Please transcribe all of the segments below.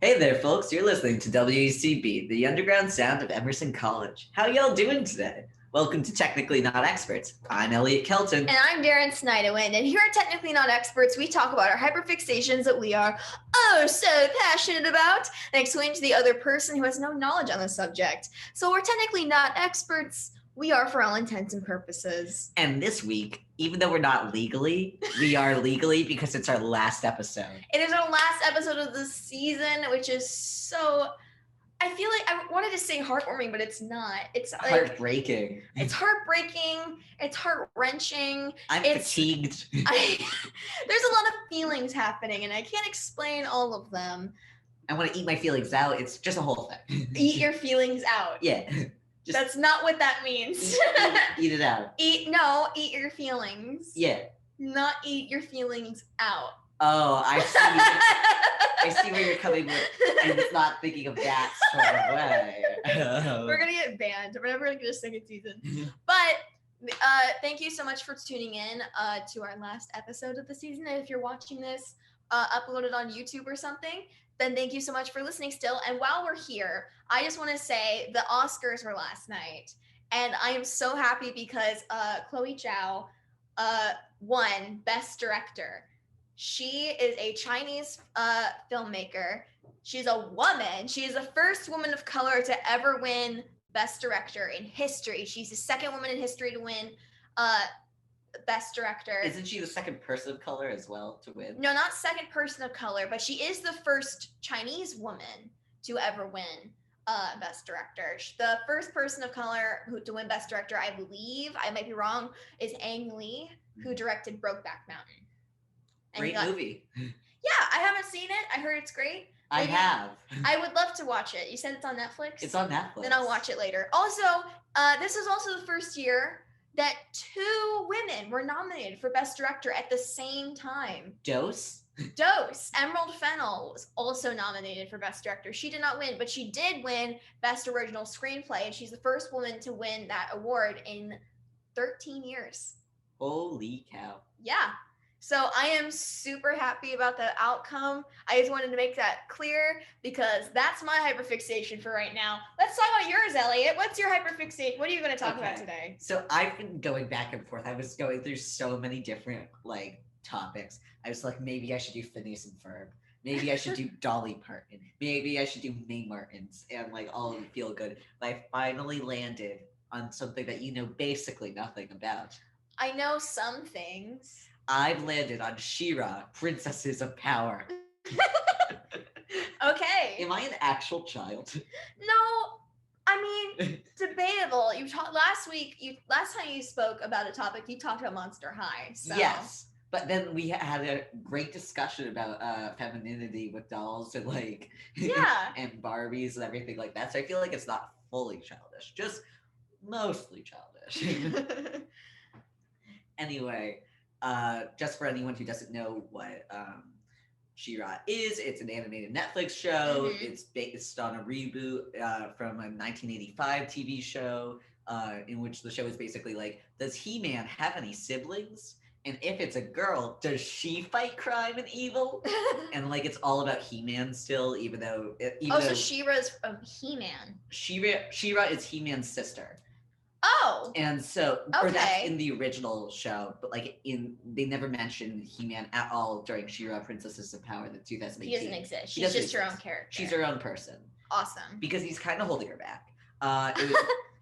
Hey there, folks. You're listening to WCB, the underground sound of Emerson College. How y'all doing today? Welcome to Technically Not Experts. I'm Elliot Kelton. And I'm Daryn Snyderwind. And here at Technically Not Experts, we talk about our hyperfixations that we are so passionate about and explain to the other person who has no knowledge on the subject. So we're technically not experts. We are for all intents and purposes. And this week, even though we're not legally, we are legally because it's our last episode. It is our last episode of the season, which is so... I feel like I wanted to say heartwarming, but it's not. It's like, heartbreaking. It's heartbreaking. It's heart-wrenching. I'm fatigued. There's a lot of feelings happening, and I can't explain all of them. I want to eat my feelings out. It's just a whole thing. Eat your feelings out. Yeah. That's not what that means. Eat it out. Eat your feelings. Yeah. Not eat your feelings out. Oh, I see. I see where you're coming with. I was not thinking of that sort of way. We're going to get banned. We're never going to get a second season. But thank you so much for tuning in to our last episode of the season. And if you're watching this uploaded on YouTube or something, then thank you so much for listening still. And while we're here, I just want to say the Oscars were last night. And I am so happy because Chloe Zhao won Best Director. She is a Chinese filmmaker. She's a woman. She is the first woman of color to ever win Best Director in history. She's the second woman in history to win Best Director. Isn't she the second person of color as well to win? No, not second person of color, but she is the first Chinese woman to ever win Best Director. The first person of color to win Best Director, I believe, I might be wrong, is Ang Lee, who directed Brokeback Mountain. Great movie. Yeah, I haven't seen it. I heard it's great. I have. I would love to watch it. You said it's on Netflix? It's on Netflix. Then I'll watch it later. Also, this is also the first year that 2 women were nominated for Best Director at the same time. Dose? Emerald Fennell was also nominated for Best Director. She did not win, but she did win Best Original Screenplay, and she's the first woman to win that award in 13 years. Holy cow. Yeah. So I am super happy about the outcome. I just wanted to make that clear because that's my hyperfixation for right now. Let's talk about yours, Elliot. What's your hyperfixation? What are you going to talk about today? So I've been going back and forth. I was going through so many different topics. I was like, maybe I should do Phineas and Ferb. Maybe I should do Dolly Parton. Maybe I should do May Martins and all of them feel good. But I finally landed on something that you know basically nothing about. I know some things. I've landed on She-Ra, Princesses of Power. Okay. Am I an actual child? No, I mean, debatable. Last time you spoke about a topic, you talked about Monster High. So. Yes, but then we had a great discussion about femininity with dolls and yeah, and Barbies and everything like that. So I feel like it's not fully childish, just mostly childish. Anyway. Just for anyone who doesn't know what She-Ra is, it's an animated Netflix show. Mm-hmm. It's based on a reboot from a 1985 TV show in which the show is basically does He-Man have any siblings? And if it's a girl, does she fight crime and evil? And it's all about He-Man still, even though... so She-Ra's He-Man. She-Ra is He-Man's sister. Oh. And so, or that's in the original show, but they never mentioned He-Man at all during She-Ra Princesses of Power, the 2018. He doesn't exist. She's just her own character. She's her own person. Awesome. Because he's kind of holding her back.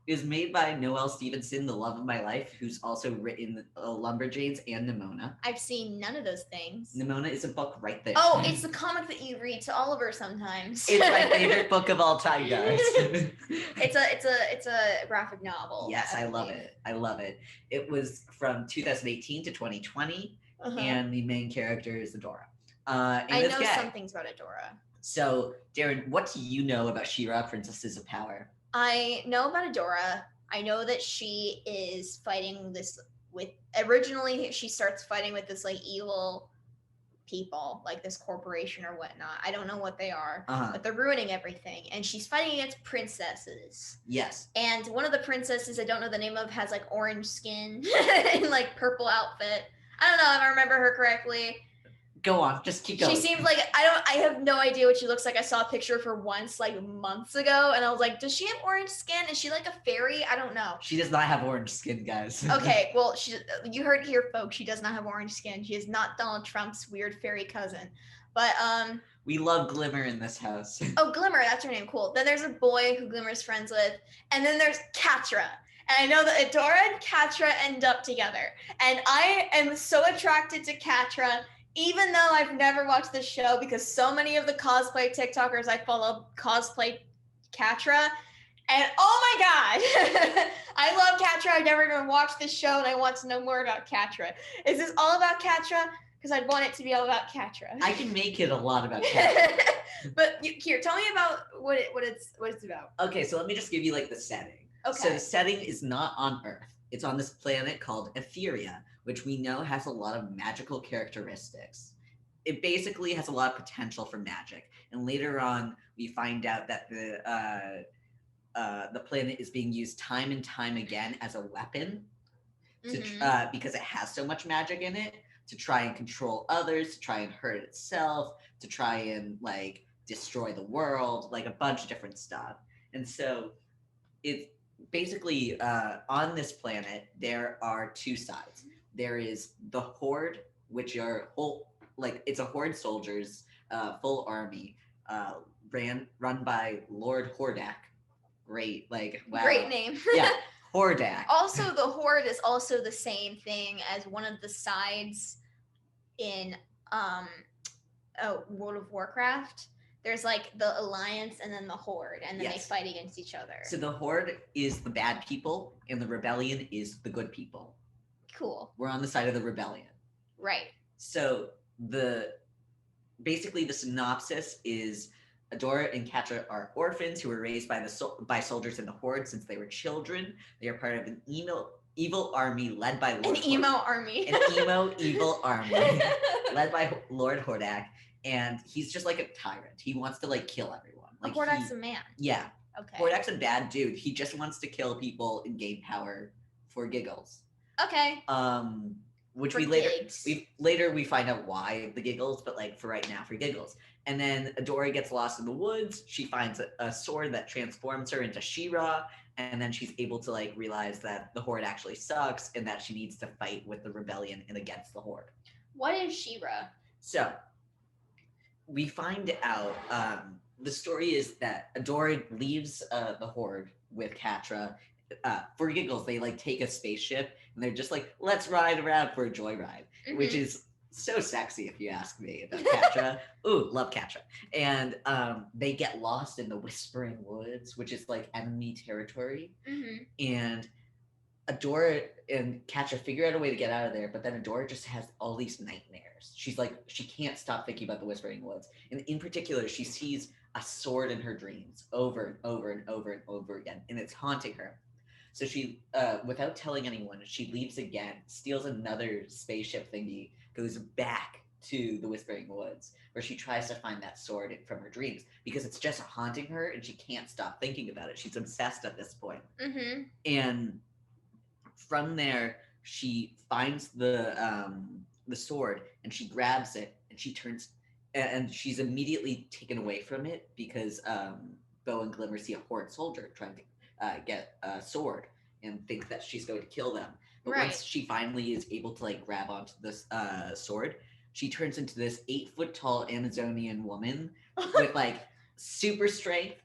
It was made by Noelle Stevenson, the love of my life, who's also written Lumberjanes and Nimona. I've seen none of those things. Nimona is a book right there. Oh, it's the comic that you read to Oliver sometimes. It's my favorite book of all time, guys. It's a graphic novel. Yes, I love it. It was from 2018 to 2020, and the main character is Adora. I know some things about Adora. So, Daryn, what do you know about She-Ra, Princesses of Power? I know about Adora. I know that she is fighting originally she starts fighting with this evil people, this corporation or whatnot. I don't know what they are, but they're ruining everything. And she's fighting against princesses. Yes. And one of the princesses I don't know the name of has orange skin and purple outfit. I don't know if I remember her correctly. Go on, just keep going. She seems like I have no idea what she looks like. I saw a picture of her once, like months ago, and I was like, does she have orange skin? Is she like a fairy? I don't know. She does not have orange skin, guys. Okay, well, you heard it here, folks. She does not have orange skin. She is not Donald Trump's weird fairy cousin. But we love Glimmer in this house. Oh, Glimmer, that's her name. Cool. Then there's a boy who Glimmer's friends with, and then there's Catra. And I know that Adora and Catra end up together. And I am so attracted to Catra, even though I've never watched the show, because so many of the cosplay TikTokers I follow cosplay Catra. And oh my god, I love Catra. I've never even watched this show, and I want to know more about Catra. Is this all about Catra? Because I'd want it to be all about Catra. I can make it a lot about Catra. But here, tell me about what it's about. Okay, so let me just give you like the setting. Okay. So the setting is not on Earth. It's on this planet called Etheria, which we know has a lot of magical characteristics. It basically has a lot of potential for magic. And later on, we find out that the planet is being used time and time again as a weapon to, because it has so much magic in it, to try and control others, to try and hurt itself, to try and like destroy the world, like a bunch of different stuff. And so it's basically on this planet, there are two sides. There is the Horde, which are it's a Horde soldiers, full army, run by Lord Hordak. Great, like wow. Great name. Yeah, Hordak. Also, the Horde is also the same thing as one of the sides in World of Warcraft. There's like the Alliance and then the Horde, and then they fight against each other. So the Horde is the bad people, and the Rebellion is the good people. Cool. We're on the side of the Rebellion. Right. So basically the synopsis is Adora and Catra are orphans who were raised by soldiers in the Horde since they were children. They are part of an evil army led by Lord army. An emo evil army led by Lord Hordak. And he's just like a tyrant. He wants to like kill everyone. Like Hordak's a man. Yeah. Okay. Hordak's a bad dude. He just wants to kill people and gain power for giggles. Okay. Which for we find out why the giggles, but like for right now, for giggles. And then Adora gets lost in the woods. She finds a sword that transforms her into She-Ra, and then she's able to like realize that the Horde actually sucks and that she needs to fight with the Rebellion and against the Horde. What is She-Ra? So we find out the story is that Adora leaves the Horde with Catra. For giggles, they like take a spaceship and they're just like, let's ride around for a joyride, which is so sexy if you ask me about Catra. Ooh, love Catra. And they get lost in the Whispering Woods, which is like enemy territory. And Adora and Catra figure out a way to get out of there, but then Adora just has all these nightmares. She's like, she can't stop thinking about the Whispering Woods. And in particular, she sees a sword in her dreams over and over and over and over again, and it's haunting her. So she, without telling anyone, she leaves again, steals another spaceship thingy, goes back to the Whispering Woods, where she tries to find that sword from her dreams, because it's just haunting her, and she can't stop thinking about it. She's obsessed at this point. And from there, she finds the sword, and she grabs it, and she turns, and she's immediately taken away from it, because Bo and Glimmer see a Horde soldier trying to get a sword and think that she's going to kill them. But once she finally is able to like grab onto this sword, she turns into this 8-foot tall Amazonian woman with like super strength,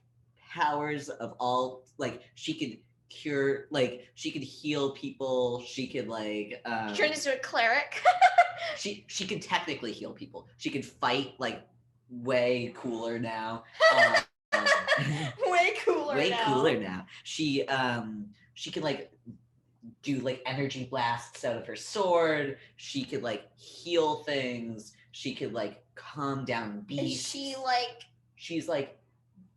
powers of all, like she could cure, like she could heal people, she could like turn into a cleric. she could technically heal people. She could fight like way cooler now. Way cooler now. She could like do like energy blasts out of her sword. She could like heal things. She could like calm down beasts. She's like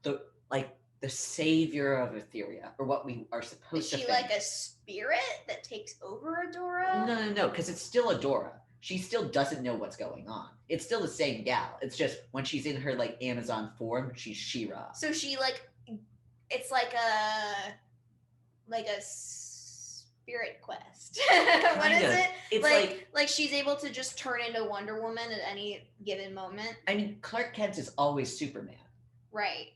the savior of Etheria, or what we are supposed to think. Is she like a spirit that takes over Adora? No, because it's still Adora. She still doesn't know what's going on. It's still the same gal. It's just when she's in her like Amazon form, she's She-Ra. So she like, it's like a Spirit Quest. What is it? It's like she's able to just turn into Wonder Woman at any given moment. I mean, Clark Kent is always Superman. Right.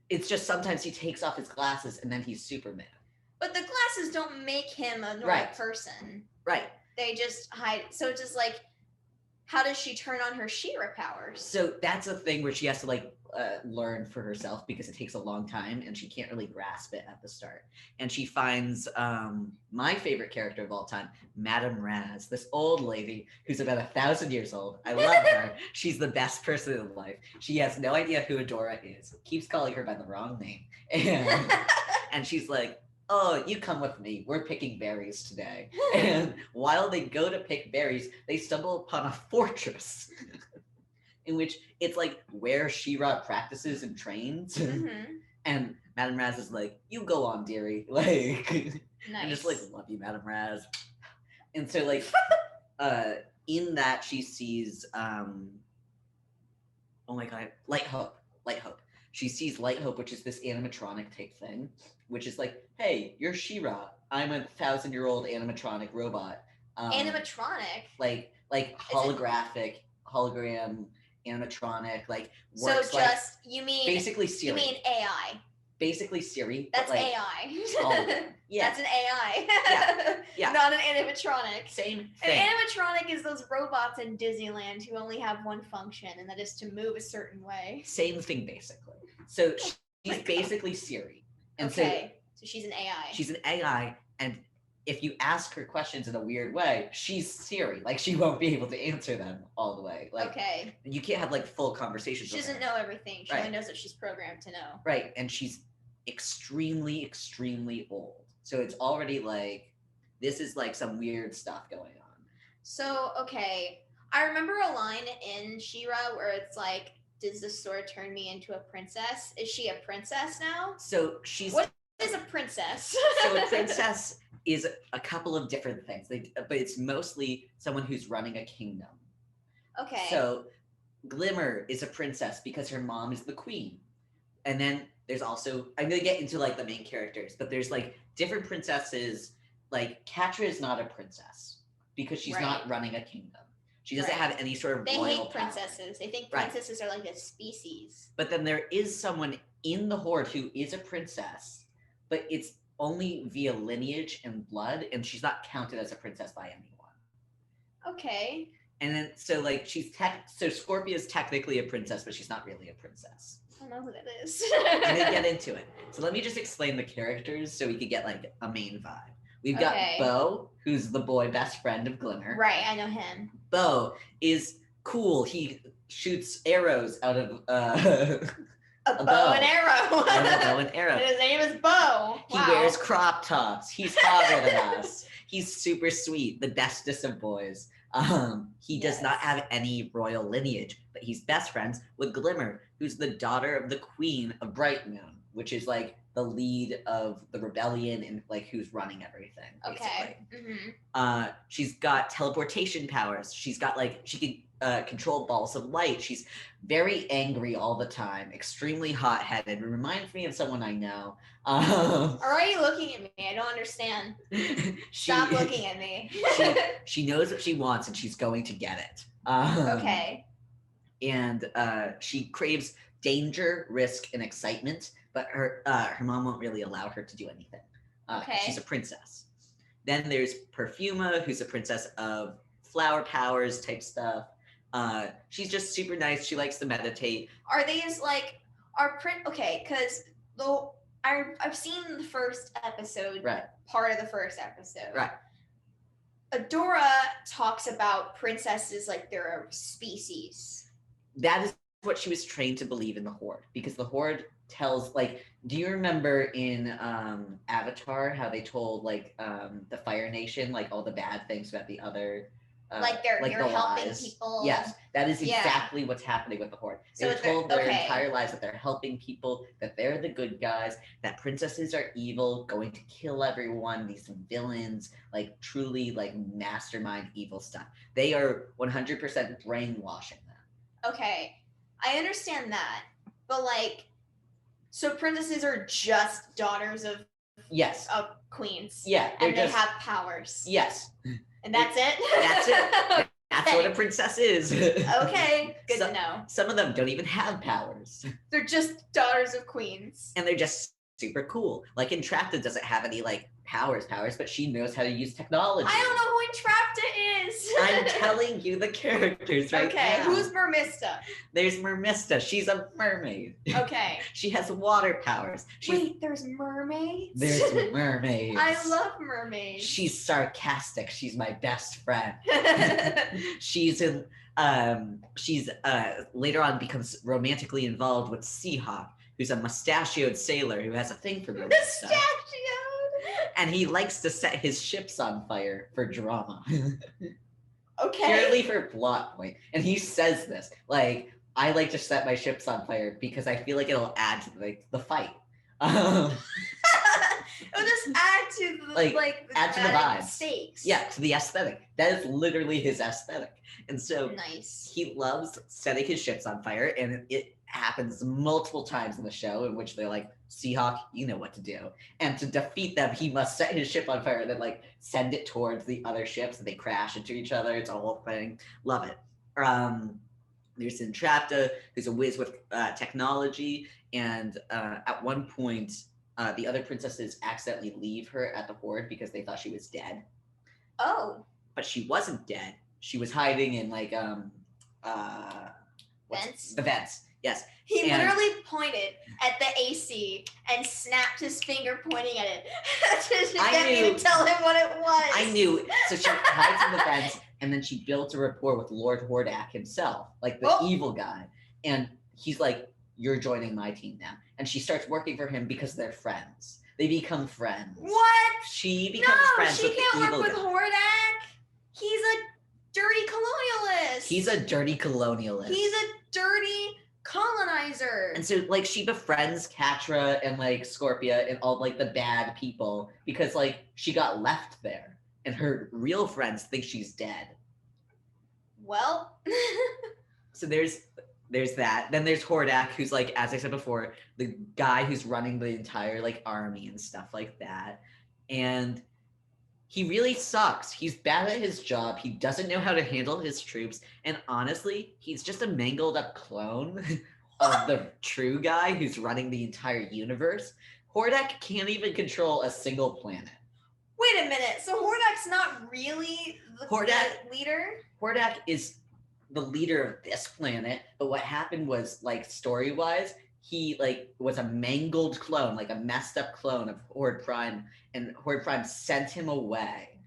It's just sometimes he takes off his glasses and then he's Superman. But the glasses don't make him a normal person. Right. They just hide. So it's just like, how does she turn on her She-Ra powers? So that's a thing where she has to learn for herself because it takes a long time and she can't really grasp it at the start. And she finds my favorite character of all time, Madame Raz, this old lady who's about 1,000 years old. I love her. She's the best person in life. She has no idea who Adora is, keeps calling her by the wrong name. And she's like, oh, you come with me. We're picking berries today. And while they go to pick berries, they stumble upon a fortress in which it's like where She-Ra practices and trains. And Madame Raz is like, you go on, dearie. Like, nice. I'm just like, love you, Madame Raz. And so like, in that she sees, oh my God, Light Hope. She sees Light Hope, which is this animatronic type thing, which is like, hey, you're She-Ra. I'm a 1,000-year-old animatronic robot. Animatronic? Like holographic, hologram, animatronic, like works so just, you mean... Basically Siri. You mean AI? Basically Siri. That's like, AI. Yeah. That's an AI. Yeah. Not an animatronic. Same thing. An animatronic is those robots in Disneyland who only have one function, and that is to move a certain way. Same thing, basically. So she's basically Siri. And so she's an AI. She's an AI, and if you ask her questions in a weird way, she's Siri. Like, she won't be able to answer them all the way. Like, you can't have, like, full conversations with her. She doesn't know everything. She only knows what she's programmed to know. Right, and she's extremely, extremely old. So it's already, like, this is, like, some weird stuff going on. So, I remember a line in She-Ra where it's like, does the sword turn me into a princess? Is she a princess now? So she's... What is a princess? So a princess is a couple of different things, but it's mostly someone who's running a kingdom. Okay. So Glimmer is a princess because her mom is the queen. And then there's also, I'm going to get into like the main characters, but there's like different princesses. Like Catra is not a princess because she's not running a kingdom. She doesn't have any sort of royal They hate power. princesses. They think princesses are like a species. But then there is someone in the Horde who is a princess, but it's only via lineage and blood, and she's not counted as a princess by anyone. Okay. And then, so like, so Scorpia's technically a princess, but she's not really a princess. I don't know who that is. I'm gonna get into it. So let me just explain the characters so we could get like a main vibe. We've got Bo, who's the boy best friend of Glimmer. Right, I know him. Bo is cool. He shoots arrows out of a bow and arrow. A bow and arrow. And his name is Bo. He wears crop tops. He's hotter than us. He's super sweet, the bestest of boys. He does not have any royal lineage, but he's best friends with Glimmer, who's the daughter of the Queen of Bright Moon, which is like the lead of the rebellion and like who's running everything. Basically. Okay. She's got teleportation powers. She's got like she can control balls of light. She's very angry all the time, extremely hot-headed. It reminds me of someone I know. Or are you looking at me? I don't understand. Stop looking at me. she knows what she wants and she's going to get it. Okay. And she craves danger, risk, and excitement, but her mom won't really allow her to do anything. She's a princess. Then there's Perfuma, who's a princess of flower powers type stuff. She's just super nice. She likes to meditate. Are these like because I've seen the first episode, part of the first episode. Right. Adora talks about princesses like they're a species. That is what she was trained to believe in the Horde, because the Horde tells, like, do you remember in Avatar how they told like the Fire Nation like all the bad things about the other like they're helping people? Yes, that is exactly what's happening with the Horde. So they're told their entire lives that they're helping people, that they're the good guys, that princesses are evil, going to kill everyone, these villains, like truly like mastermind evil stuff. They are 100% brainwashing them. Okay, I understand that, but like, so princesses are just daughters of Yes. of queens. Yeah. And they have powers. Yes. And that's it? That's it. That's what a princess is. Okay, good to know. Some of them don't even have powers. They're just daughters of queens. And they're just super cool. Like Entrapta doesn't have any like powers, but she knows how to use technology. I don't know who Entrapta is. I'm telling you the characters right now. Okay, who's Mermista? There's Mermista. She's a mermaid. Okay. She has water powers. Wait, there's mermaids? There's mermaids. I love mermaids. She's sarcastic. She's my best friend. She's later on becomes romantically involved with Seahawk, who's a mustachioed sailor who has a thing for romance. Mustachioed! And he likes to set his ships on fire for drama. Okay. Purely for plot point. And he says this, like, I like to set my ships on fire because I feel like it'll add to the fight. It'll just add to the add to the vibes. Stakes. Yeah, to the aesthetic. That is literally his aesthetic. And so nice. He loves setting his ships on fire, and it happens multiple times in the show in which they're like, Seahawk, you know what to do. And to defeat them, he must set his ship on fire and then like send it towards the other ships and they crash into each other. It's a whole thing. Love it. There's Entrapta, who's a whiz with technology, and at one point, the other princesses accidentally leave her at the Horde because they thought she was dead. Oh. But she wasn't dead. She was hiding in like vents? The vents. Yes. He literally pointed at the AC and snapped his finger pointing at it. To get me to tell him what it was. I knew. So she hides in the vents, and then she built a rapport with Lord Hordak himself, like the evil guy. And he's like, you're joining my team now. And she starts working for him because they're friends. They become friends. What? She becomes friends with the evil guy. No, she can't work with Hordak. He's a dirty colonialist. He's a dirty colonialist. He's a dirty colonizer. And so like she befriends Catra and like Scorpia and all like the bad people because like she got left there and her real friends think she's dead. Well, so there's that. Then there's Hordak, who's like, as I said before, the guy who's running the entire like army and stuff like that. And he really sucks. He's bad at his job. He doesn't know how to handle his troops. And honestly, he's just a mangled up clone of the true guy who's running the entire universe. Hordak can't even control a single planet. Wait a minute. So Hordak's not really the leader? Hordak is the leader of this planet. But what happened was, like, story-wise, he like was a mangled clone, like a messed up clone of Horde Prime, and Horde Prime sent him away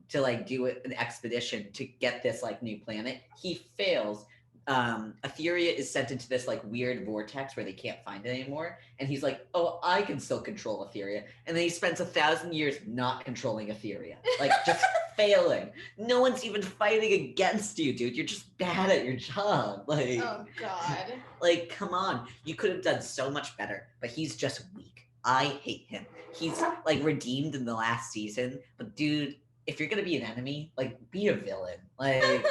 to like do an expedition to get this like new planet. He fails. Etheria is sent into this like weird vortex where they can't find it anymore, and he's like, oh, I can still control Etheria. And then he spends 1,000 years not controlling Etheria, like just failing. No one's even fighting against you, dude. You're just bad at your job. Like, oh god, like come on, you could have done so much better. But he's just weak. I hate him. He's like redeemed in the last season, but dude, if you're gonna be an enemy, like be a villain. Like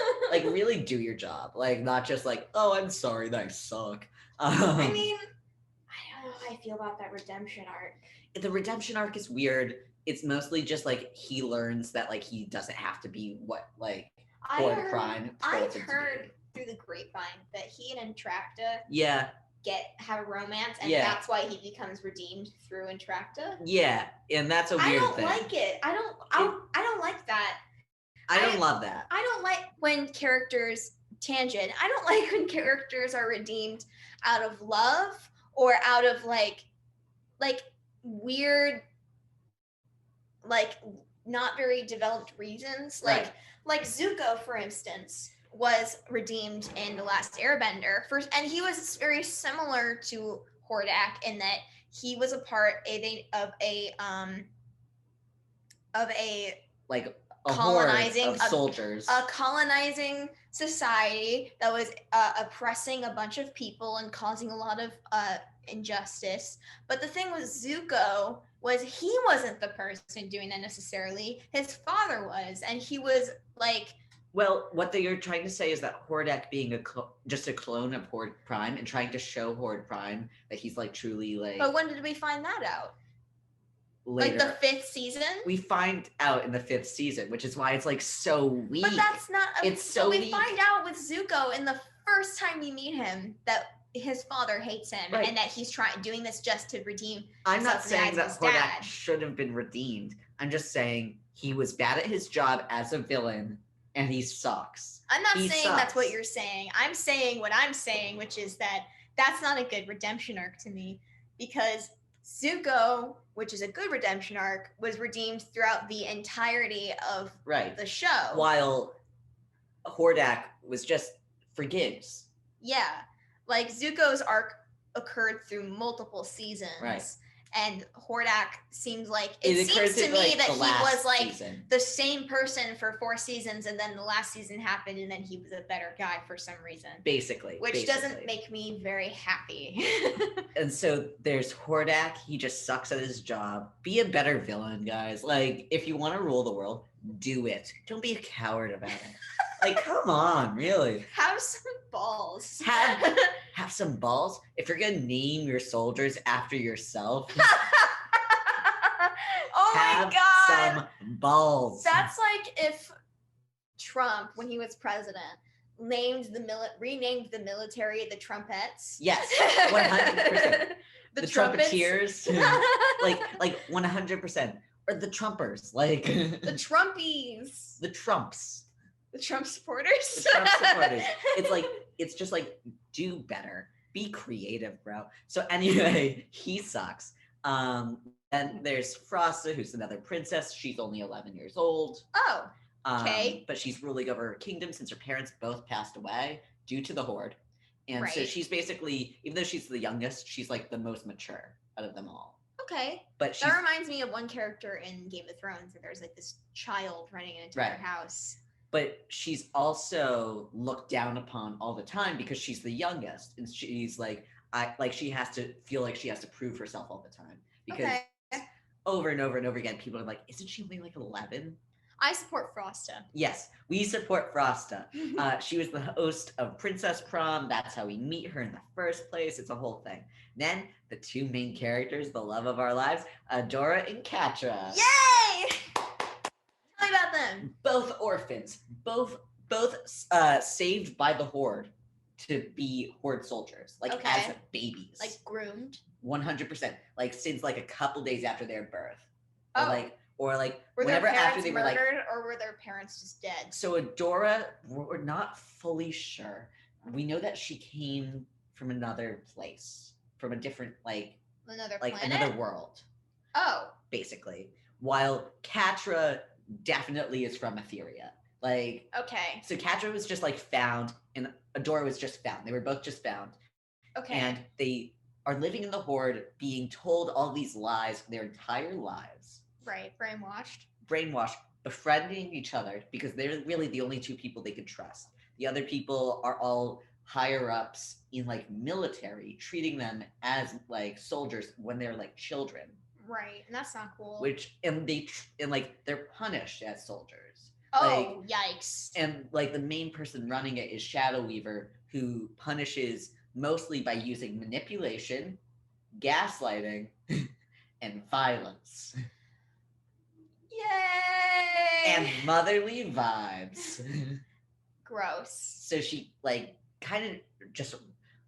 really do your job. Like not just like, oh, I'm sorry that I suck. I mean, I don't know how I feel about that redemption arc. The redemption arc is weird. It's mostly just like he learns that like he doesn't have to be what like Horde Prime. I heard through the grapevine that he and Entrapta have a romance, and that's why he becomes redeemed through Entrapta. Yeah, and that's a weird thing. I don't like it. I don't like that. I don't love that. I don't like when characters tangent. I don't like when characters are redeemed out of love or out of like weird, like not very developed reasons. Like Zuko, for instance, was redeemed in The Last Airbender first, and he was very similar to Hordak in that he was a part of a colonizing of soldiers, a colonizing society that was oppressing a bunch of people and causing a lot of injustice. But the thing with Zuko was he wasn't the person doing that necessarily. His father was, and he was like. Well, what you're trying to say is that Hordak being just a clone of Horde Prime and trying to show Horde Prime that he's like truly like. But when did we find that out? later. Like the 5th season? We find out in the 5th season, which is why it's like so weak. But that's not. It's so we weak. find out with Zuko in the first time we meet him that his father hates him Right. and that he's doing this just to redeem. I'm not himself in the saying eyes that of his Hordak dad. should have been redeemed. I'm just saying he was bad at his job as a villain, and he sucks. I'm not He saying that's what sucks. you're saying. I'm saying what I'm saying, which is that that's not a good redemption arc to me, because Zuko, which is a good redemption arc, was redeemed throughout the entirety of Right. the show. While Hordak was just forgives. Yeah. Like Zuko's arc occurred through multiple seasons. Right. And Hordak seems like It seems occurred to in, me like, that the he last was like season. the same person for 4 seasons, and then the last season happened, and then he was a better guy for some reason. Basically. Which doesn't make me very happy. And so there's Hordak. He just sucks at his job. Be a better villain, guys. Like, if you want to rule the world, do it. Don't be a coward about it. Like, come on, really. Have some balls. Have some balls. If you're gonna name your soldiers after yourself, Oh have my god. some balls. That's like if Trump, when he was president, renamed the military the Trumpets. Yes, 100%. The Trumpeteers, Trumpets. like 100%, or the Trumpers, like The Trumpies. the Trumps. The Trump supporters. The Trump supporters. It's just like, do better. Be creative, bro. So anyway, he sucks. Then there's Frosta, who's another princess. She's only 11 years old. Oh, okay. But she's ruling over her kingdom since her parents both passed away due to the Horde. And so Right. she's basically, even though she's the youngest, she's like the most mature out of them all. Okay. But she's That reminds me of one character in Game of Thrones where there's like this child running an entire Right. house. But she's also looked down upon all the time because she's the youngest, and she's like, she has to feel like she has to prove herself all the time because Okay. over and over and over again, people are like, "Isn't she only like 11?" I support Frosta. Yes, we support Frosta. She was the host of Princess Prom. That's how we meet her in the first place. It's a whole thing. Then the two main characters, the love of our lives, Adora and Catra. Yay! Tell me about them. Both orphans, both saved by the Horde to be Horde soldiers, like Okay. as babies, Like groomed. 100%, like since like a couple days after their birth, Oh. or like Were their whenever after parents they were like. murdered or were their parents just dead? So Adora, we're not fully sure. We know that she came from another place, from a different Another like planet? another world, Oh. basically. While Catra definitely is from Etheria. Like, Okay. so Catra was just like found, and Adora was just found. They were both just found, Okay. and they are living in the Horde, being told all these lies their entire lives, Right. Brainwashed. brainwashed, befriending each other because they're really the only two people they could trust. The other people are all higher ups in like military, treating them as like soldiers when they're like children. Right. And that's not cool. They're punished as soldiers. Oh, yikes. And like the main person running it is Shadow Weaver, who punishes mostly by using manipulation, gaslighting, and violence. Yay! And motherly vibes. Gross. So she like kind of just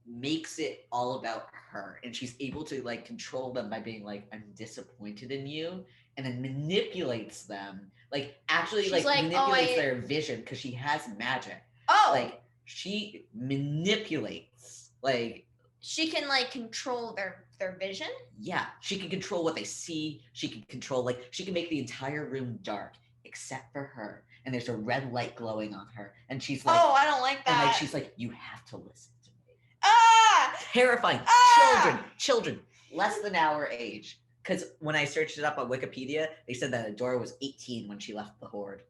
makes it all about her, and she's able to like control them by being like, I'm disappointed in you, and then manipulates them, like actually She's like like, manipulates their vision because she has magic. Oh! Like she manipulates, like She can like control their vision? yeah, she can control what they see. She can control, like she can make the entire room dark except for her, and there's a red light glowing on her, and she's like, Oh, I don't like that. and like she's like, you have to listen to me. Ah! Terrifying. Ah! Children, less than our age. Because when I searched it up on Wikipedia, they said that Adora was 18 when she left the Horde.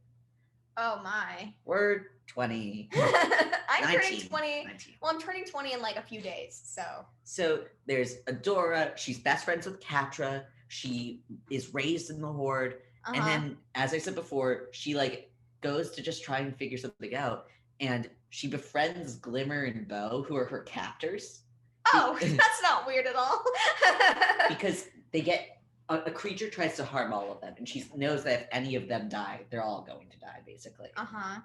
Oh my. We're 20. I'm 19, turning 20. 19. Well, I'm turning 20 in like a few days, so. So there's Adora. She's best friends with Catra. She is raised in the Horde. Uh-huh. And then, as I said before, she like goes to just try and figure something out. And she befriends Glimmer and Bow, who are her captors. Oh, that's not weird at all. Because they get a creature tries to harm all of them, and she knows that if any of them die, they're all going to die, basically.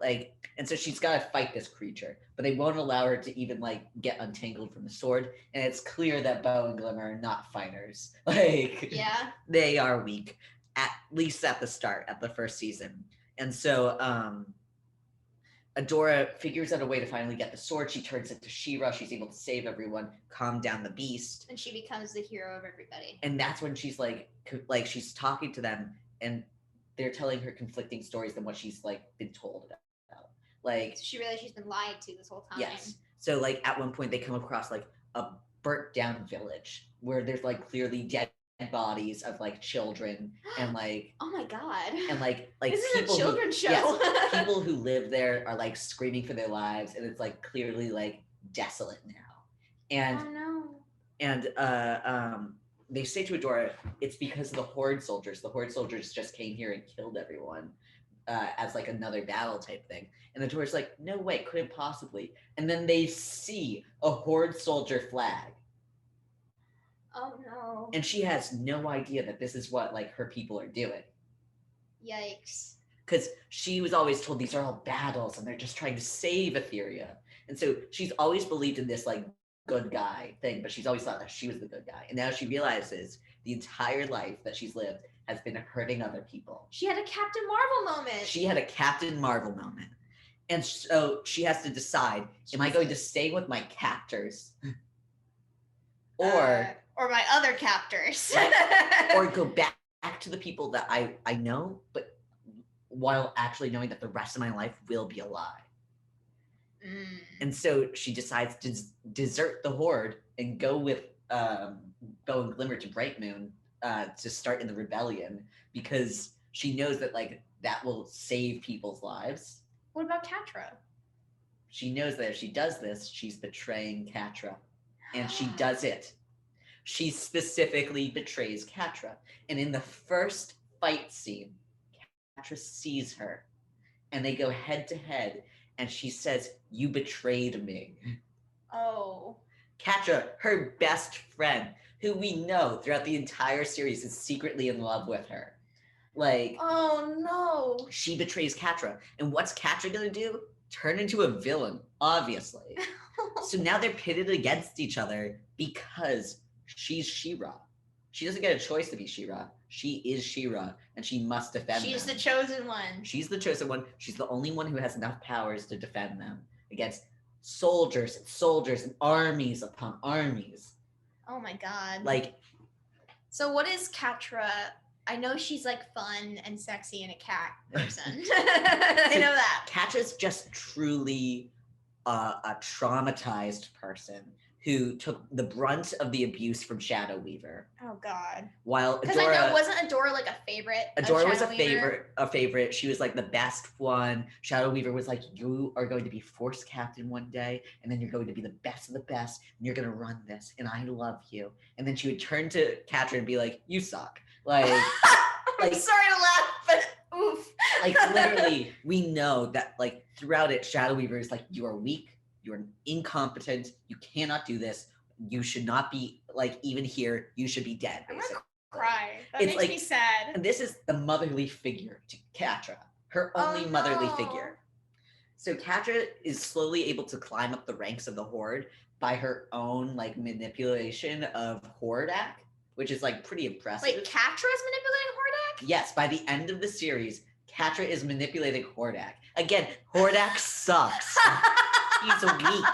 Like, and so she's got to fight this creature, but they won't allow her to even like get untangled from the sword. And it's clear that Bow and Glimmer are not fighters. Like, Yeah. they are weak, at least at the start, at the first season. And so, Adora figures out a way to finally get the sword. She turns into She-Ra. She's able to save everyone, calm down the beast. And she becomes the hero of everybody. And that's when she's like she's talking to them, and they're telling her conflicting stories than what she's like been told about. Like, she realized she's been lied to this whole time. Yes. So like at one point they come across like a burnt down village where there's like clearly dead bodies of like children and like oh my god, and like this is a children's show. Yes, people who live there are like screaming for their lives, and it's like clearly like desolate now. And oh no. And they say to Adora, it's because of the Horde soldiers. The Horde soldiers just came here and killed everyone as like another battle type thing. And Adora's like, no way, couldn't possibly. And then they see a Horde soldier flag. Oh no. And she has no idea that this is what like her people are doing. Yikes. Because she was always told these are all battles and they're just trying to save Etheria. And so she's always believed in this like good guy thing, but she's always thought that she was the good guy. And now she realizes the entire life that she's lived has been hurting other people. She had a Captain Marvel moment. She had a Captain Marvel moment. And so she has to decide, am I going to stay with my captors? Or my other captors. Or go back to the people that I know, but while actually knowing that the rest of my life will be a lie. And so she decides to desert the Horde and go with Bow and Glimmer to Bright Moon to start in the rebellion, because she knows that like that will save people's lives. What about Catra? She knows that if she does this, she's betraying Catra. And she does it. She specifically betrays Catra. And in the first fight scene, Catra sees her and they go head to head, and she says, "You betrayed me." Oh. Catra, her best friend, who we know throughout the entire series is secretly in love with her. Like, oh no. She betrays Catra. And what's Catra gonna do? Turn into a villain, obviously. So now they're pitted against each other because she's She-Ra. She doesn't get a choice to be She-Ra. She is She-Ra, and she must defend them. She's the chosen one. She's the chosen one. She's the only one who has enough powers to defend them against soldiers and armies upon armies. Oh my god. Like, so what is Catra? I know she's like fun and sexy and a cat person. I know that. Catra's just truly a traumatized person who took the brunt of the abuse from Shadow Weaver. Oh God. While because I know, wasn't Adora like a favorite? Adora was a favorite. She was like the best one. Shadow Weaver was like, you are going to be Force Captain one day, and then you're going to be the best of the best, and you're going to run this, and I love you. And then she would turn to Catra and be like, you suck. Like, I'm sorry to laugh, but oof. Like, literally, we know that like throughout it, Shadow Weaver is like, you are weak. You're incompetent. You cannot do this. You should not be like even here. You should be dead. I'm gonna cry. That makes me sad. And this is the motherly figure to Catra, her only motherly figure. So Catra is slowly able to climb up the ranks of the Horde by her own like manipulation of Hordak, which is like pretty impressive. Wait, Catra's manipulating Hordak? Yes, by the end of the series, Catra is manipulating Hordak. Again, Hordak sucks. He's weak.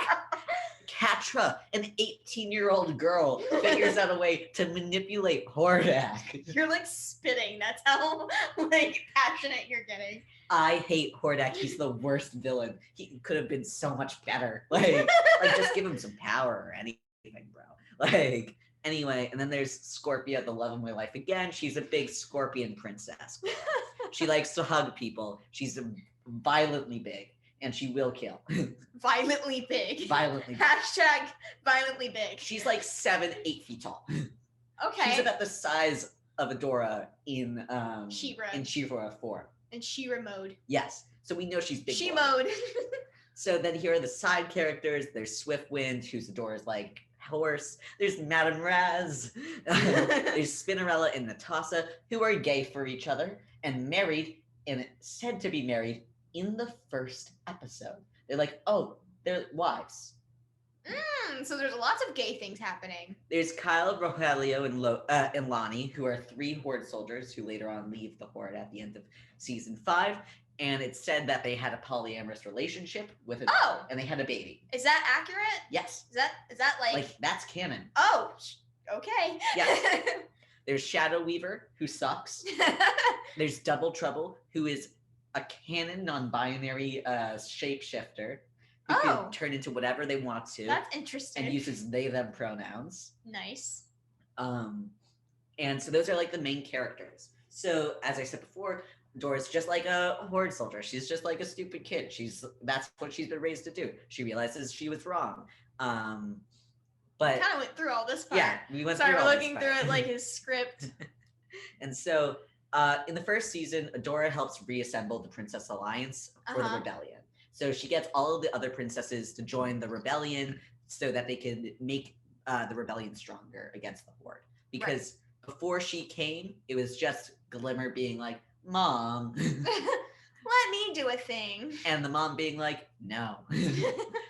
Catra, an 18-year-old girl, figures out a way to manipulate Hordak. You're like spitting. That's how like passionate you're getting. I hate Hordak. He's the worst villain. He could have been so much better. Like just give him some power or anything, bro. Like, anyway, and then there's Scorpia, the love of my life again. She's a big scorpion princess. She likes to hug people. She's violently big. And she will kill. Violently big. Violently big. Hashtag violently big. She's like 7-8 feet tall. Okay. She's about the size of Adora in She-Ra. In She-Ra 4. In She-Ra mode. Yes. So we know she's big. She-Mode. So then here are the side characters. There's Swiftwind, who's Adora's like horse. There's Madame Raz. There's Spinnerella and Natasa, who are gay for each other and married, and said to be married in the first episode. They're like, oh, they're wives. So there's lots of gay things happening. There's Kyle, Rogelio, and Lonnie, who are 3 Horde soldiers who later on leave the Horde at the end of season 5. And it's said that they had a polyamorous relationship with and they had a baby. Is that accurate? Yes. Is that like that's canon? Oh, okay. Yes. There's Shadow Weaver, who sucks. There's Double Trouble, who is a canon non-binary shapeshifter who can turn into whatever they want to. That's interesting. And uses they/them pronouns. Nice. And so those are like the main characters. So as I said before, Dora's just like a Horde soldier. She's just like a stupid kid. That's what she's been raised to do. She realizes she was wrong. But kind of went through all this part. Yeah, we went through all this. Sorry, we're looking through it like his script. And so in the first season, Dora helps reassemble the Princess Alliance for the rebellion. So she gets all of the other princesses to join the rebellion so that they can make the rebellion stronger against the Horde. Because before she came, it was just Glimmer being like, Mom, let me do a thing. And the mom being like, no.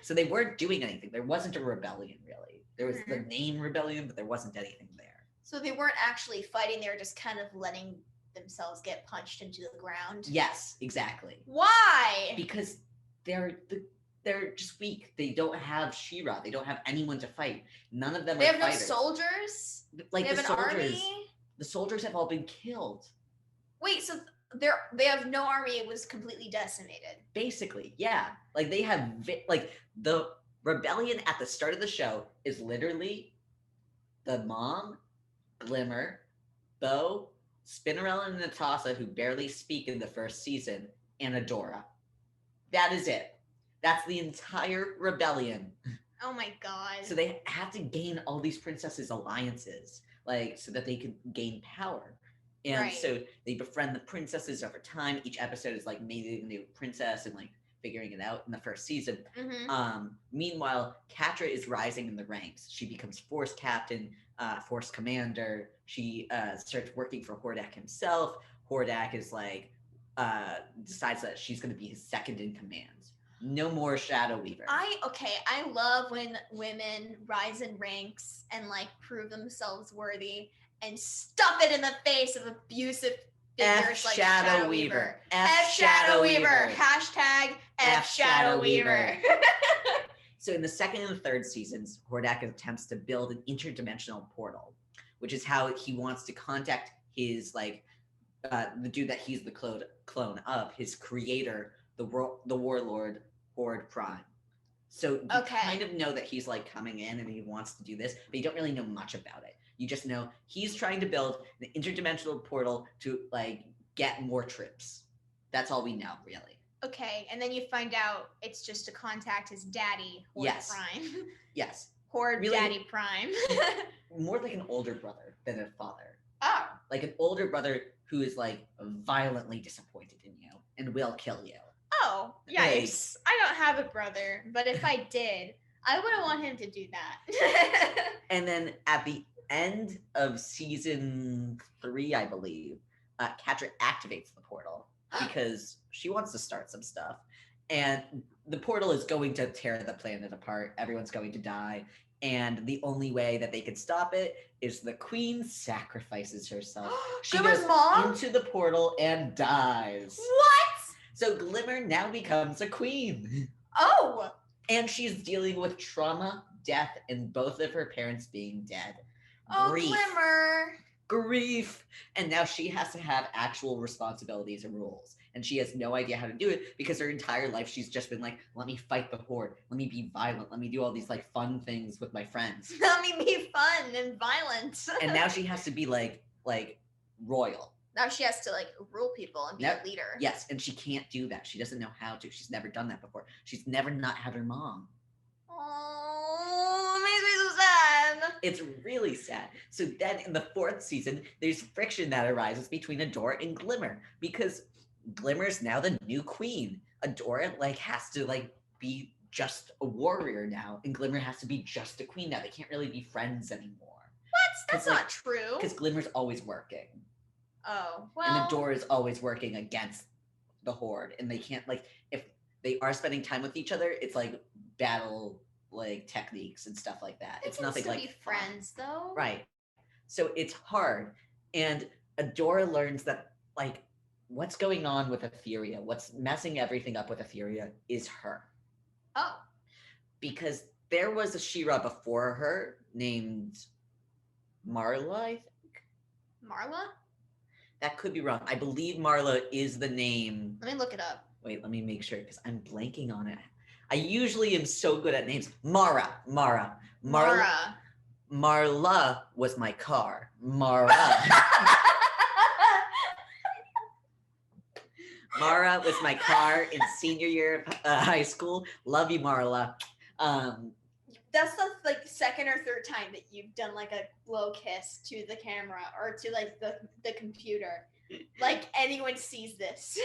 So they weren't doing anything. There wasn't a rebellion, really. There was the name rebellion, but there wasn't anything there. So they weren't actually fighting. They were just kind of letting themselves get punched into the ground. Yes, exactly. Why? Because they're just weak. They don't have She-Ra. They don't have anyone to fight. None of them are fighters. They have no soldiers? Like they have the soldiers, an army? The soldiers have all been killed. Wait, so they have no army. It was completely decimated. Basically, yeah. Like they have like the rebellion at the start of the show is literally the mom, Glimmer, Bo, Spinnerella and Natasa, who barely speak in the first season, and Adora. That is it. That's the entire rebellion. Oh my god. So they have to gain all these princesses' alliances, like so that they can gain power. And so they befriend the princesses over time. Each episode is like meeting a new princess and like figuring it out in the first season. Meanwhile, Catra is rising in the ranks. She becomes Force Captain, Force Commander. She starts working for Hordak himself. Hordak is like decides that she's going to be his second in command. No more Shadow Weaver. I love when women rise in ranks and like prove themselves worthy and stuff it in the face of abusive figures like Shadow Weaver. F Shadow Weaver. Hashtag F Shadow Weaver. So in the second and third seasons, Hordak attempts to build an interdimensional portal, which is how he wants to contact his like the dude that he's the clone of, his creator, the warlord Horde Prime. So you kind of know that he's like coming in and he wants to do this, but you don't really know much about it. You just know he's trying to build an interdimensional portal to like get more troops. That's all we know, really. Okay, and then you find out it's just to contact his daddy, Horde Prime. Yes. Horde really, Daddy Prime. More like an older brother than a father. Oh. Like an older brother who is like violently disappointed in you and will kill you. Oh, yikes. I don't have a brother, but if I did, I wouldn't want him to do that. And then at the end of season 3, I believe, Catra activates the portal because she wants to start some stuff. And the portal is going to tear the planet apart. Everyone's going to die. And the only way that they can stop it is the queen sacrifices herself. She goes into the portal and dies. What? So Glimmer now becomes a queen. Oh! And she's dealing with trauma, death, and both of her parents being dead. Oh, Glimmer! Grief! And now she has to have actual responsibilities and rules. And she has no idea how to do it because her entire life she's just been like, let me fight the Horde. Let me be violent. Let me do all these like fun things with my friends. Let me be fun and violent. And now she has to be like royal. Now she has to like rule people and be a leader. Yes, and she can't do that. She doesn't know how to. She's never done that before. She's never not had her mom. Oh, it makes me so sad. It's really sad. So then in the 4th season, there's friction that arises between Adora and Glimmer because Glimmer's now the new queen. Adora like has to like be just a warrior now, and Glimmer has to be just a queen now. They can't really be friends anymore. What? That's not true. Because Glimmer's always working. Oh, well. And Adora is always working against the Horde, and they can't, like, if they are spending time with each other, it's like battle, like, techniques and stuff like that. They it's can nothing still like be friends, though. Right. So it's hard. And Adora learns that, like, what's going on with Etheria, what's messing everything up with Etheria is her. Oh. Because there was a She-Ra before her named Marla, I think. Marla? That could be wrong. I believe Marla is the name. Let me look it up. Wait, let me make sure because I'm blanking on it. I usually am so good at names. Mara. Marla was my car. Mara. Mara was my car in senior year of high school. Love you, Marla. That's the like second or third time that you've done like a blow kiss to the camera or to like the computer. Like anyone sees this.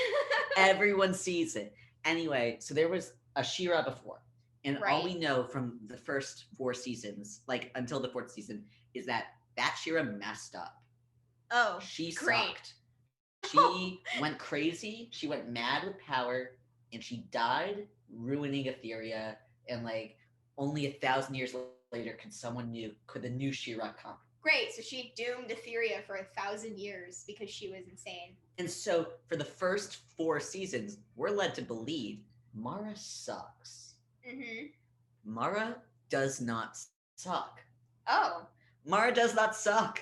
Everyone sees it. Anyway, so there was a She-Ra before. And all we know from the first 4 seasons, like until the 4th season, is that She-Ra messed up. Oh, she great. Sucked. She went crazy. She went mad with power, and she died, ruining Etheria. And like only 1,000 years later, could the new She-Ra come? Great. So she doomed Etheria for 1,000 years because she was insane. And so for the first 4 seasons, we're led to believe Mara sucks. Mm-hmm. Mara does not suck. Oh. Mara does not suck.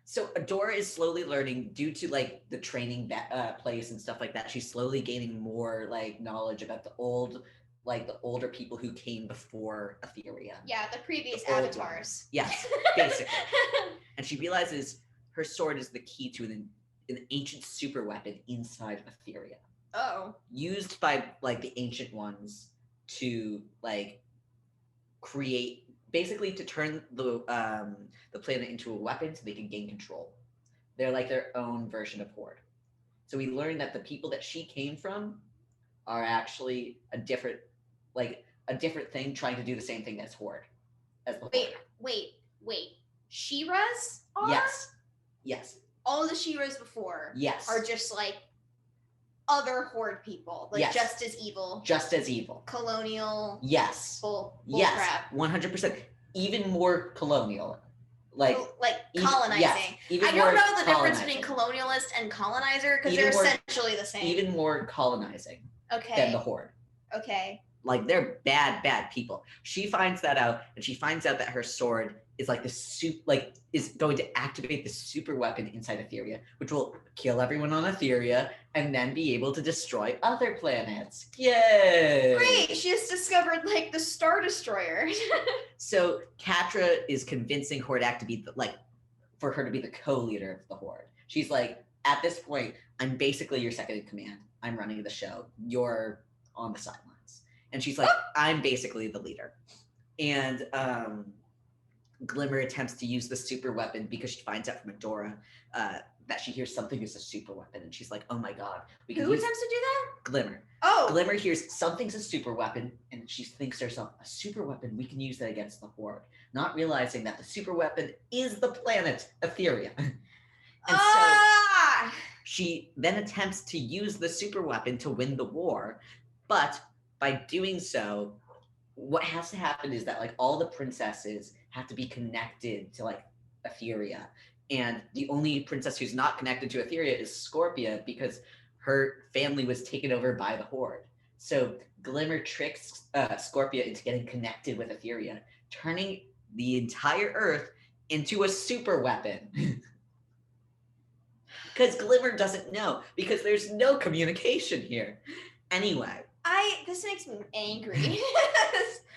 So Adora is slowly learning due to like the training place and stuff like that. She's slowly gaining more like knowledge about the older people who came before Etheria. Yeah, the previous avatars. Yes, basically. And she realizes her sword is the key to an ancient super weapon inside Etheria. Oh. Used by like the ancient ones to like create, basically to turn the planet into a weapon so they can gain control. They're like their own version of Horde. So we learned that the people that she came from are actually a different thing trying to do the same thing as Horde. Wait. She-Ras are? Yes. All the She-Ras before are just like other Horde people. Like just as evil. Just as evil. Colonial. Yes. Bull yes. Crap. 100%. Even more colonial. Like colonizing. I don't know the difference between colonialist and colonizer because they're essentially the same. Even more colonizing than the Horde. Okay. Like they're bad people. She finds that out, and she finds out that her sword is like is going to activate the super weapon inside Etheria, which will kill everyone on Etheria and then be able to destroy other planets. Yay! Great! She has discovered like the Star Destroyer. So Catra is convincing Hordak to be for her to be the co-leader of the Horde. She's like, at this point, I'm basically your second in command. I'm running the show. You're on the sidelines. And she's like, I'm basically the leader. And Glimmer attempts to use the super weapon because she finds out from Adora that she hears something is a super weapon. And she's like, oh my God. Who attempts to do that? Glimmer. Oh. Glimmer hears something's a super weapon, and she thinks to herself, a super weapon, we can use that against the Horde. Not realizing that the super weapon is the planet Etheria. And so she then attempts to use the super weapon to win the war, but by doing so, what has to happen is that like all the princesses have to be connected to like Etheria, and the only princess who's not connected to Etheria is Scorpia because her family was taken over by the Horde. So Glimmer tricks Scorpia into getting connected with Etheria, turning the entire Earth into a super weapon. Because Glimmer doesn't know, because there's no communication here. Anyway. This makes me angry.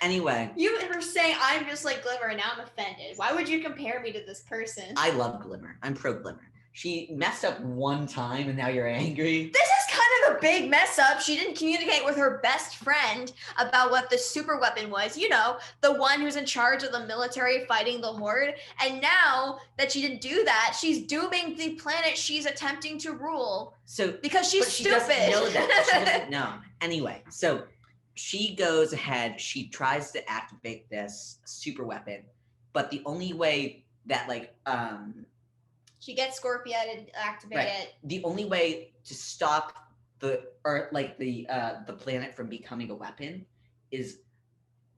Anyway. You were saying I'm just like Glimmer and now I'm offended. Why would you compare me to this person? I love Glimmer. I'm pro Glimmer. She messed up one time and now you're angry. This is kind of a big mess up. She didn't communicate with her best friend about what the super weapon was. You know, the one who's in charge of the military fighting the Horde. And now that she didn't do that, she's dooming the planet she's attempting to rule. So because she's stupid. She doesn't know that. She doesn't know. Anyway, so she goes ahead, she tries to activate this super weapon, but the only way that she gets Scorpia to activate it. The only way to stop the Earth, the planet from becoming a weapon, is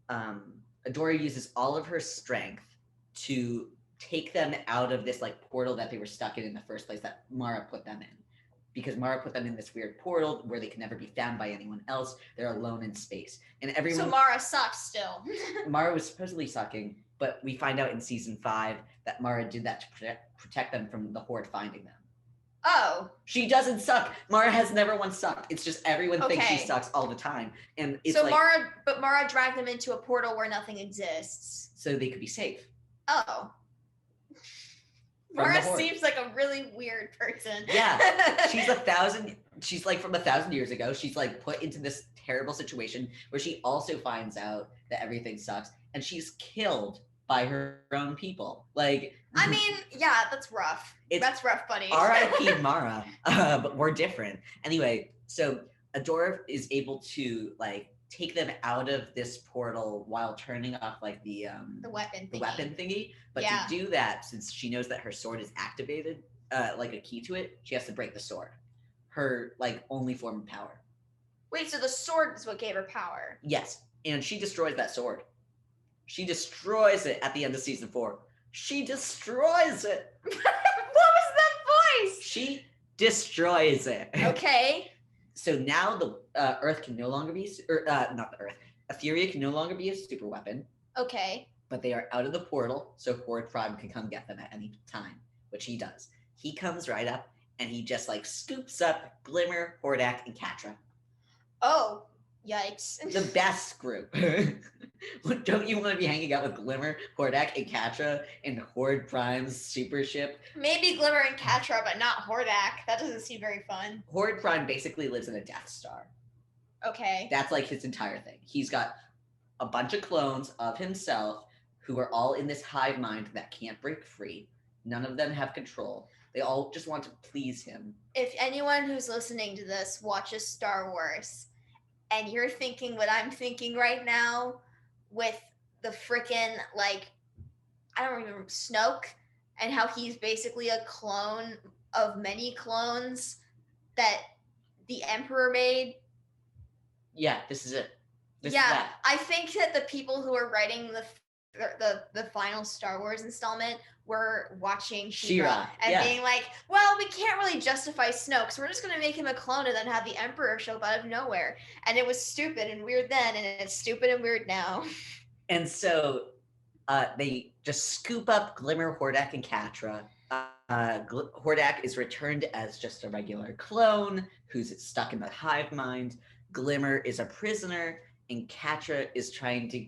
Adora uses all of her strength to take them out of this portal that they were stuck in the first place that Mara put them in. Because Mara put them in this weird portal where they can never be found by anyone else. They're alone in space. And everyone. So Mara sucks still. Mara was supposedly sucking, but we find out in season 5 that Mara did that to protect them from the Horde finding them. Oh. She doesn't suck. Mara has never once sucked. It's just everyone thinks she sucks all the time. And it's so Mara dragged them into a portal where nothing exists. So they could be safe. Oh. Mara seems like a really weird person. Yeah. She's from 1,000 years ago. She's put into this terrible situation where she also finds out that everything sucks and she's killed by her own people. I mean, yeah, that's rough. That's rough, buddy. R.I.P. Mara. But we're different. Anyway, so Adora is able to take them out of this portal while turning off the weapon thingy. But to do that, since she knows that her sword is activated, a key to it, she has to break the sword. Her only form of power. Wait, so the sword is what gave her power? Yes, and she destroys that sword. She destroys it at the end of season 4. She destroys it. What was that voice? She destroys it. Okay. So now the Earth can no longer be, not the Earth. Etheria can no longer be a super weapon. Okay. But they are out of the portal, so Horde Prime can come get them at any time, which he does. He comes right up and he just scoops up Glimmer, Hordak, and Catra. Oh, yikes! The best group. Don't you want to be hanging out with Glimmer, Hordak, and Catra in Horde Prime's super ship? Maybe Glimmer and Catra, but not Hordak. That doesn't seem very fun. Horde Prime basically lives in a Death Star. Okay. That's his entire thing. He's got a bunch of clones of himself who are all in this hive mind that can't break free. None of them have control. They all just want to please him. If anyone who's listening to this watches Star Wars and you're thinking what I'm thinking right now with the frickin' I don't remember, Snoke, and how he's basically a clone of many clones that the Emperor made. Yeah, this is it. I think that the people who are writing the final Star Wars installment were watching She-Ra and being well, we can't really justify Snoke, so we're just going to make him a clone and then have the Emperor show up out of nowhere. And it was stupid and weird then, and it's stupid and weird now. And so they just scoop up Glimmer, Hordak, and Catra. Hordak is returned as just a regular clone who's stuck in the hive mind. Glimmer is a prisoner, and Catra is trying to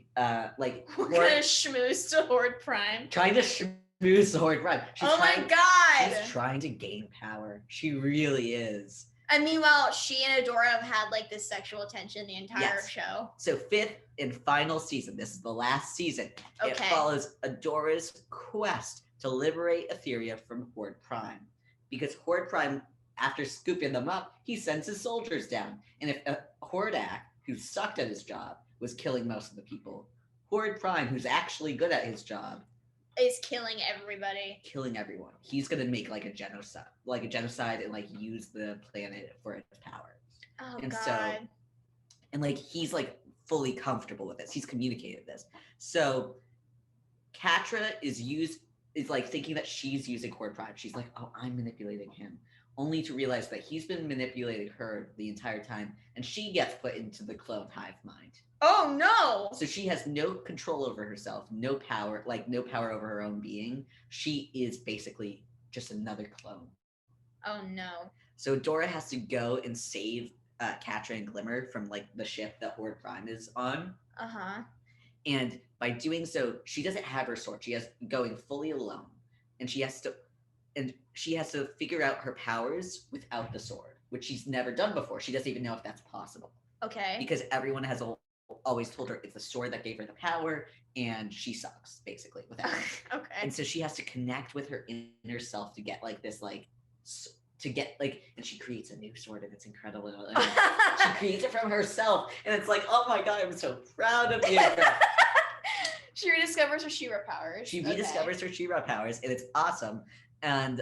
we're gonna schmooze to Horde Prime. Trying to schmooze to Horde Prime. My god! She's trying to gain power. She really is. And meanwhile, she and Adora have had this sexual tension the entire show. So 5th and final season. This is the last season. Okay. It follows Adora's quest to liberate Etheria from Horde Prime. Because Horde Prime, after scooping them up, he sends his soldiers down. And if Hordak, who sucked at his job, was killing most of the people, Horde Prime, who's actually good at his job, is killing everybody. Killing everyone. He's gonna make a genocide, and use the planet for its power. Oh and god. So, and he's fully comfortable with this. He's communicated this. So Catra is thinking that she's using Horde Prime. She's oh, I'm manipulating him. Only to realize that he's been manipulating her the entire time, and she gets put into the clone hive mind. Oh no! So she has no control over herself, no power, no power over her own being. She is basically just another clone. Oh no! So Dora has to go and save Catra and Glimmer from the ship that Horde Prime is on. And by doing so, she doesn't have her sword. She has going fully alone, and she has to figure out her powers without the sword, which she's never done before. She doesn't even know if that's possible. Okay. Because everyone has always told her it's the sword that gave her the power, and she sucks basically without it. Okay. And so she has to connect with her inner self to get to get like, and she creates a new sword, and it's incredible. And she creates it from herself, and it's like, oh my god, I'm so proud of you. She rediscovers her She-Ra powers. She rediscovers her She-Ra powers, and it's awesome. And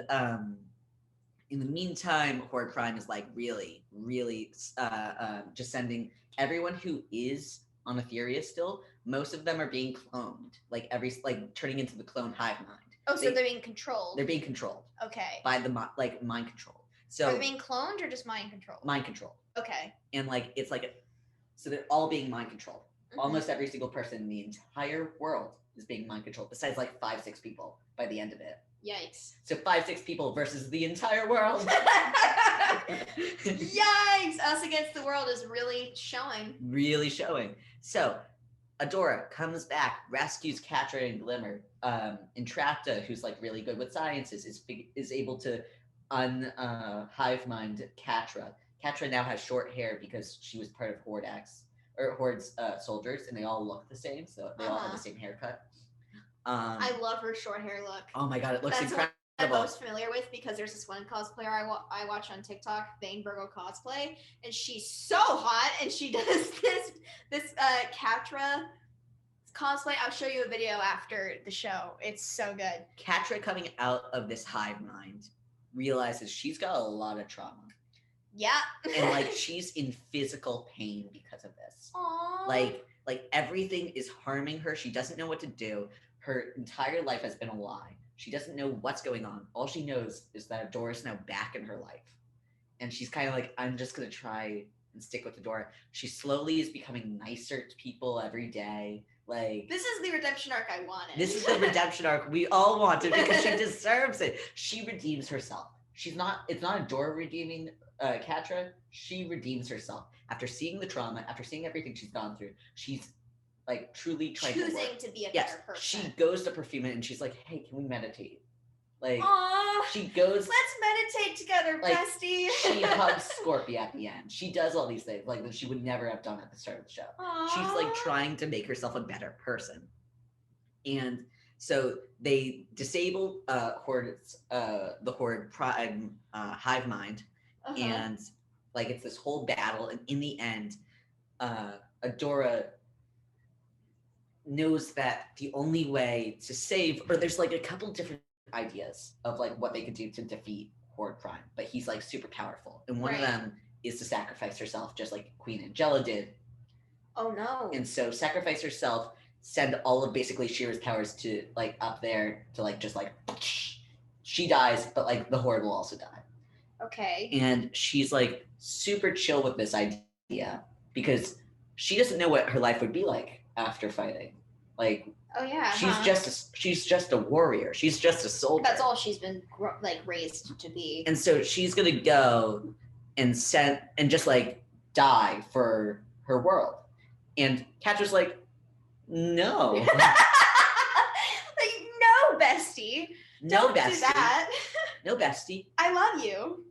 in the meantime, Horde Prime is like really just sending everyone who is on Etheria still. Most of them are being cloned, like turning into the clone hive mind. Oh, so they're being controlled. They're being controlled. Okay. By the mind control. So are they being cloned or just mind controlled? Mind control. Okay. And like it's like so they're all being mind controlled. Mm-hmm. Almost every single person in the entire world is being mind controlled, besides like 5-6 people by the end of it. Yikes. So 5-6 people versus the entire world. Yikes! Us against the world is really showing. Really showing. So Adora comes back, rescues Catra and Glimmer. Entrapta, who's like really good with sciences, is able to hive mind Catra. Catra now has short hair because she was part of Horde's soldiers, and they all look the same, so they all have the same haircut. I love her short hair look. Oh my god, it looks incredible. I'm most familiar with because there's this one cosplayer I watch on TikTok, Bane Virgo cosplay, and she's so hot, and she does this Catra cosplay. I'll show you a video after the show. It's so good. Catra coming out of this hive mind realizes she's got a lot of trauma. Yeah. And like she's in physical pain because of this. Aww. Like everything is harming her. She doesn't know what to do. Her entire life has been a lie. She doesn't know what's going on. All she knows is that Adora's now back in her life. And she's kind of like, I'm just going to try and stick with Adora. She slowly is becoming nicer to people every day. Like, this is the redemption arc I wanted. This is the redemption arc we all wanted because she deserves it. She redeems herself. It's not Adora redeeming Catra. She redeems herself. After seeing the trauma, after seeing everything she's gone through, she's like truly trying choosing to be a better person. She goes to Perfuma and she's like, hey, can we meditate? Like, aww, she goes, let's meditate together, like, bestie. She hugs Scorpia at the end. She does all these things like that she would never have done at the start of the show. Aww. She's like trying to make herself a better person. And so they disable the Horde Prime hive mind, and like it's this whole battle, and in the end, Adora knows that the only way to save, or there's like a couple different ideas of like what they could do to defeat Horde Prime, but he's like super powerful, and one of them is to sacrifice herself, just like Queen Angela did. Oh no. And so sacrifice herself, send all of basically She-Ra's powers to like up there to like just like she dies, but like the Horde will also die. Okay. And she's like super chill with this idea because she doesn't know what her life would be like after fighting. Like, oh yeah, she's just a warrior. She's just a soldier. That's all she's been like raised to be. And so she's gonna go and just like die for her world. And Catra's like, no. Like, no, bestie. No, Don't bestie. do that. No, bestie. I love you.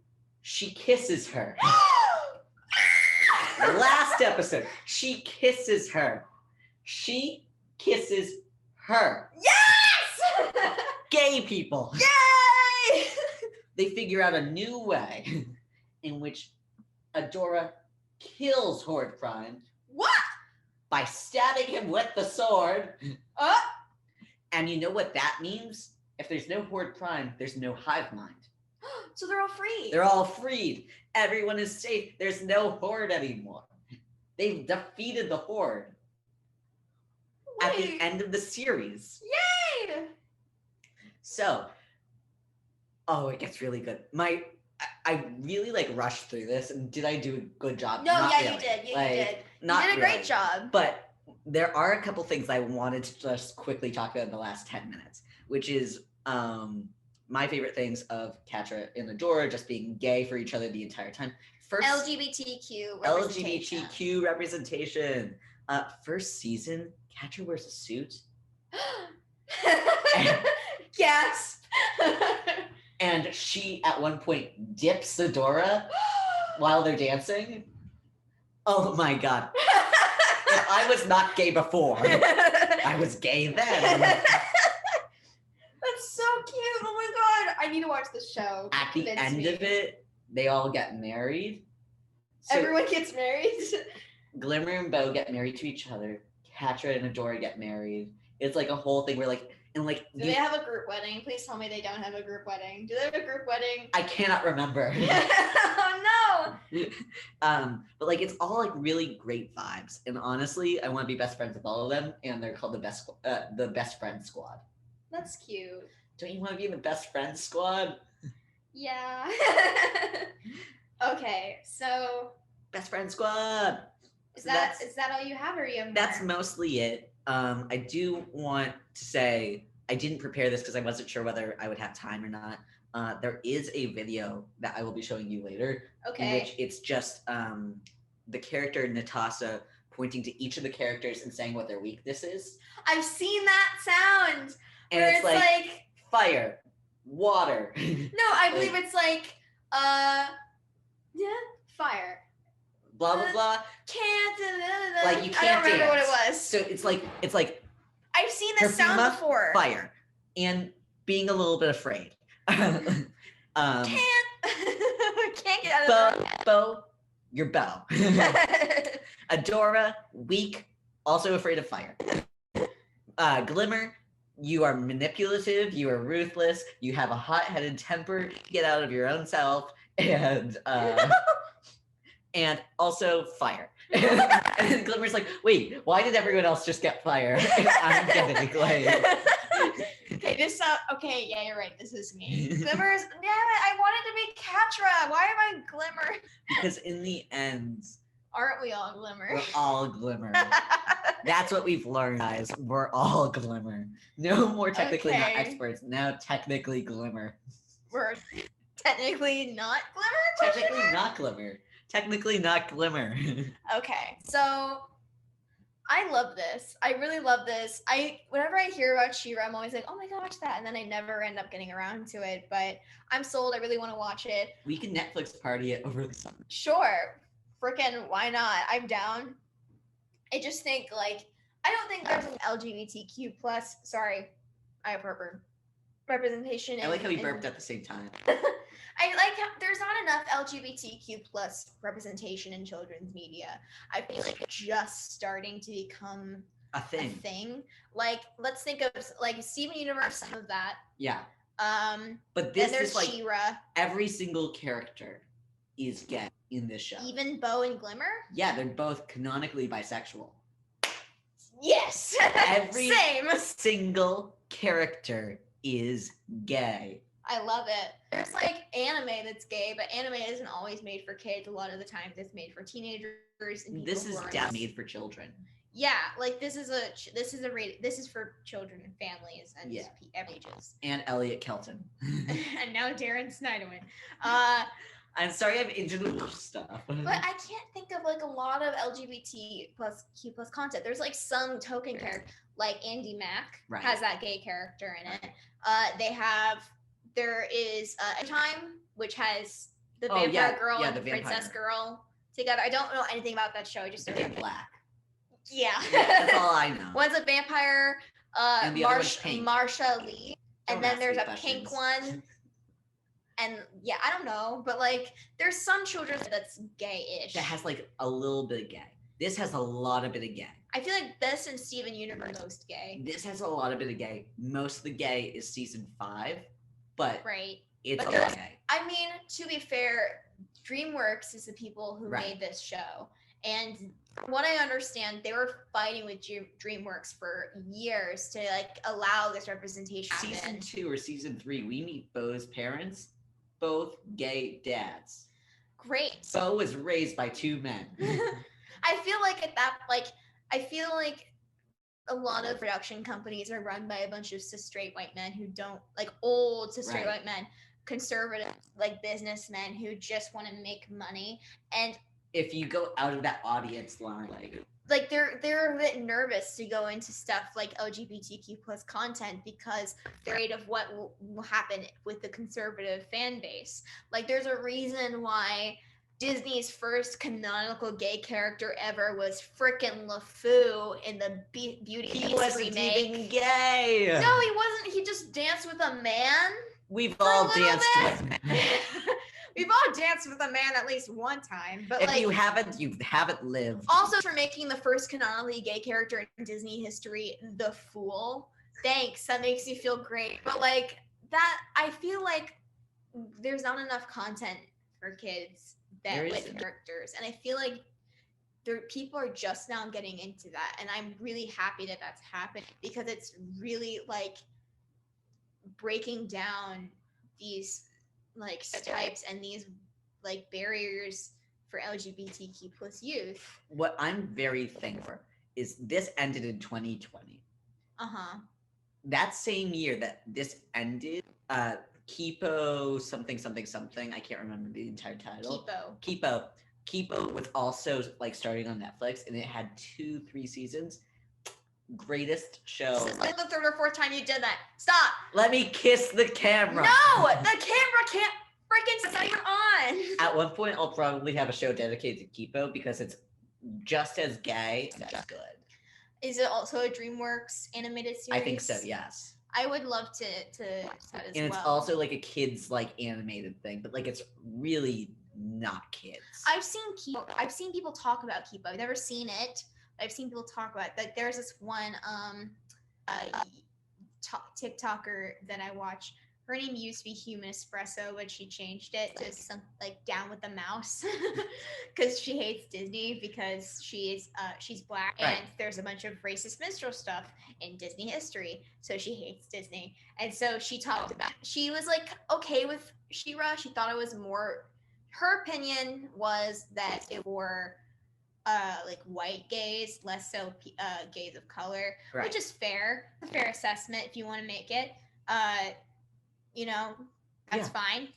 She kisses her. Last episode, she kisses her. She kisses her. Yes! Gay people. Yay! They figure out a new way in which Adora kills Horde Prime. What? By stabbing him with the sword. And you know what that means? If there's no Horde Prime, there's no hive mind. So they're all free. They're all freed. Everyone is safe. There's no Horde anymore. They've defeated the Horde. Wait. At the end of the series. Yay! So, it gets really good. I really like rushed through this, and did I do a good job? No, Not yeah, really. you did. You did. You did a great job. But there are a couple things I wanted to just quickly talk about in the last 10 minutes, which is my favorite things of Catra and Adora just being gay for each other the entire time. First, LGBTQ representation. First season, Catra wears a suit. Gasp. And she, at one point, dips Adora while they're dancing. Oh my god. If I was not gay before, I was gay then. That's so cute. Oh my god. I need to watch this show. At the end of it, they all get married. So Everyone gets married. Glimmer and Bow get married to each other. Catra and Adora get married. It's like a whole thing where like and like Do they have a group wedding? Please tell me they don't have a group wedding. Do they have a group wedding? I cannot remember. Oh no! But like it's all like really great vibes. And honestly, I want to be best friends with all of them, and they're called the best friend squad. That's cute. Don't you want to be in the best friend squad? Yeah. Okay, so Best friend squad. is that all you have, or you have more? That's mostly it. I do want to say I didn't prepare this because I wasn't sure whether I would have time or not. There is a video that I will be showing you later. Okay. In which it's just the character Natasha pointing to each of the characters and saying what their weakness is. I've seen that sound. And where it's like fire, water. No, I believe it's like yeah, fire. Blah blah blah. Can't Like you can't I don't remember dance. what it was. So it's like I've seen this sound Perfuma, before. fire and being a little bit afraid. Can't get out of Bo, you're Bo. Adora, weak, also afraid of fire. Glimmer, you are manipulative, you are ruthless, you have a hot-headed temper, get out of your own self, and also fire. And Glimmer's like, wait, why did everyone else just get fire? I'm getting like. Okay, okay, yeah, you're right. This is me. Glimmer's, damn it, I wanted to be Catra. Why am I Glimmer? Because in the end, aren't we all Glimmer? we're all Glimmer. That's what we've learned, guys. We're all Glimmer. No more technically not Okay. experts. Now technically Glimmer. We're technically not Glimmer? Technically not Glimmer. Technically not Glimmer. Okay, so I love this. I really love this. Whenever I hear about She-Ra, I'm always like, oh my god, watch that. And then I never end up getting around to it. But I'm sold. I really want to watch it. We can Netflix party it over the summer. Sure. Frickin' why not? I'm down. I just think like I don't think there's an LGBTQ plus I have heartburn. Representation. I like how we burped at the same time. I like how there's not enough LGBTQ plus representation in children's media. I feel like it's just starting to become A a thing. thing. Like let's think of like Steven Universe, some of that. Yeah. But But this there's is like She-Ra, every single character is gay in this show. even Bo and Glimmer. Yeah, they're both canonically bisexual. Yes. Every Same. single character is gay. I love it. There's like anime that's gay, but anime isn't always made for kids. A lot of the times it's made for teenagers and people This who is are definitely made for children. Yeah, like this is for children and families and Yeah. every ages. And Elliot Kelton. And now Daryn Snyderman. I'm sorry I'm into the stuff. But I can't think of like a lot of LGBT plus Q plus content. There's like some token character, like Andy Mack Right. has that gay character in it. There is Time, which has the Oh, vampire yeah. girl Yeah, and the the princess vampire. girl together. I don't know anything about that show. I just They're in black. yeah. That's all I know. One's a vampire, And the other one's pink. Marsha Lee, Don't and then ask there's me a pink questions. one. And yeah, I don't know, but like there's some children that's gay-ish. That has like a little bit of gay. This has a lot of bit of gay. I feel like this and Steven Universe are most gay. This has a lot of bit of gay. Most of the gay is season 5, but Right. it's But a lot there's- gay. I mean, to be fair, DreamWorks is the people who Right. made this show. And from what I understand, they were fighting with DreamWorks for years to like allow this representation to Season happen. 2 or season 3, we meet Bo's parents, both gay dads. Great. Bo was raised by 2 men. I feel like a lot of production companies are run by a bunch of cis straight white men who don't like old cis straight Right. white men, conservative like businessmen who just want to make money, and If you go out of that audience line, like they're a bit nervous to go into stuff like LGBTQ plus content because they're afraid of what will happen with the conservative fan base. Like there's a reason why Disney's first canonical gay character ever was frickin' LeFou in the Beauty and he Beast wasn't remake. even gay. No, he wasn't. He just danced with a man. We've for a all little danced bit. with men. We've all danced with a man at least one time, but if you haven't lived. Also for making the first canonically gay character in Disney history the Fool. Thanks, that makes me feel great. But like that, I feel like there's not enough content for kids that with characters, and I feel like people are just now getting into that, and I'm really happy that that's happening because it's really like breaking down these like stereotypes and these like barriers for LGBTQ plus youth. What I'm very thankful is this ended in 2020. That same year that this ended, Kipo something, I can't remember the entire title. Kipo was also like starting on Netflix, and it had 2-3 seasons. Greatest show. This is like the third or fourth time you did that. Stop. Let me kiss the camera. No, the camera can't freaking stay on. At one point, I'll probably have a show dedicated to Kipo because it's just as gay and just good. Is it also a DreamWorks animated series? I think so. Yes. I would love to that as well. And it's also like a kids like animated thing, but like it's really not kids. I've seen people talk about Kipo. I've never seen it. I've seen people talk about it. Like there's this one TikToker that I watch. Her name used to be Human Espresso, but she changed it to some like Down with the Mouse because she hates Disney because she's black and there's a bunch of racist minstrel stuff in Disney history, so she hates Disney. And so she talked about she was like okay with She-Ra. She thought it was more. Her opinion was that it were like white gays, less so gays of color, which is fair. A fair assessment if you want to make it. You know, that's fine.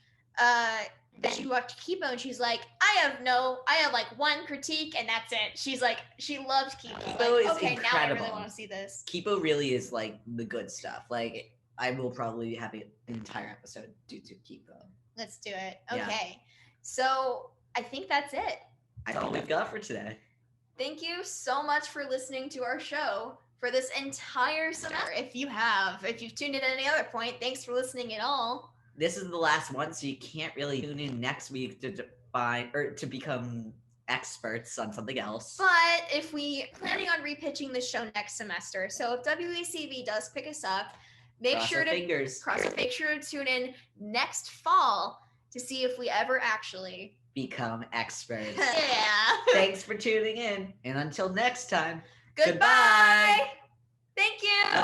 Then she watched Kipo and she's like, I have like one critique and that's it. She's like, she loves Kipo. Kipo is okay, incredible. Now I really want to see this. Kipo really is like the good stuff. Like I will probably have an entire episode due to Kipo. Let's do it. Okay. So I think that's it. That's all we've got for today. Thank you so much for listening to our show for this entire semester. If you've tuned in at any other point, thanks for listening at all. This is the last one, so you can't really tune in next week to define or to become experts on something else. But if we planning on repitching the show next semester, so if WACV does pick us up, make sure to tune in next fall to see if we ever actually become experts. Yeah. Thanks for tuning in, and until next time. Goodbye. Thank you.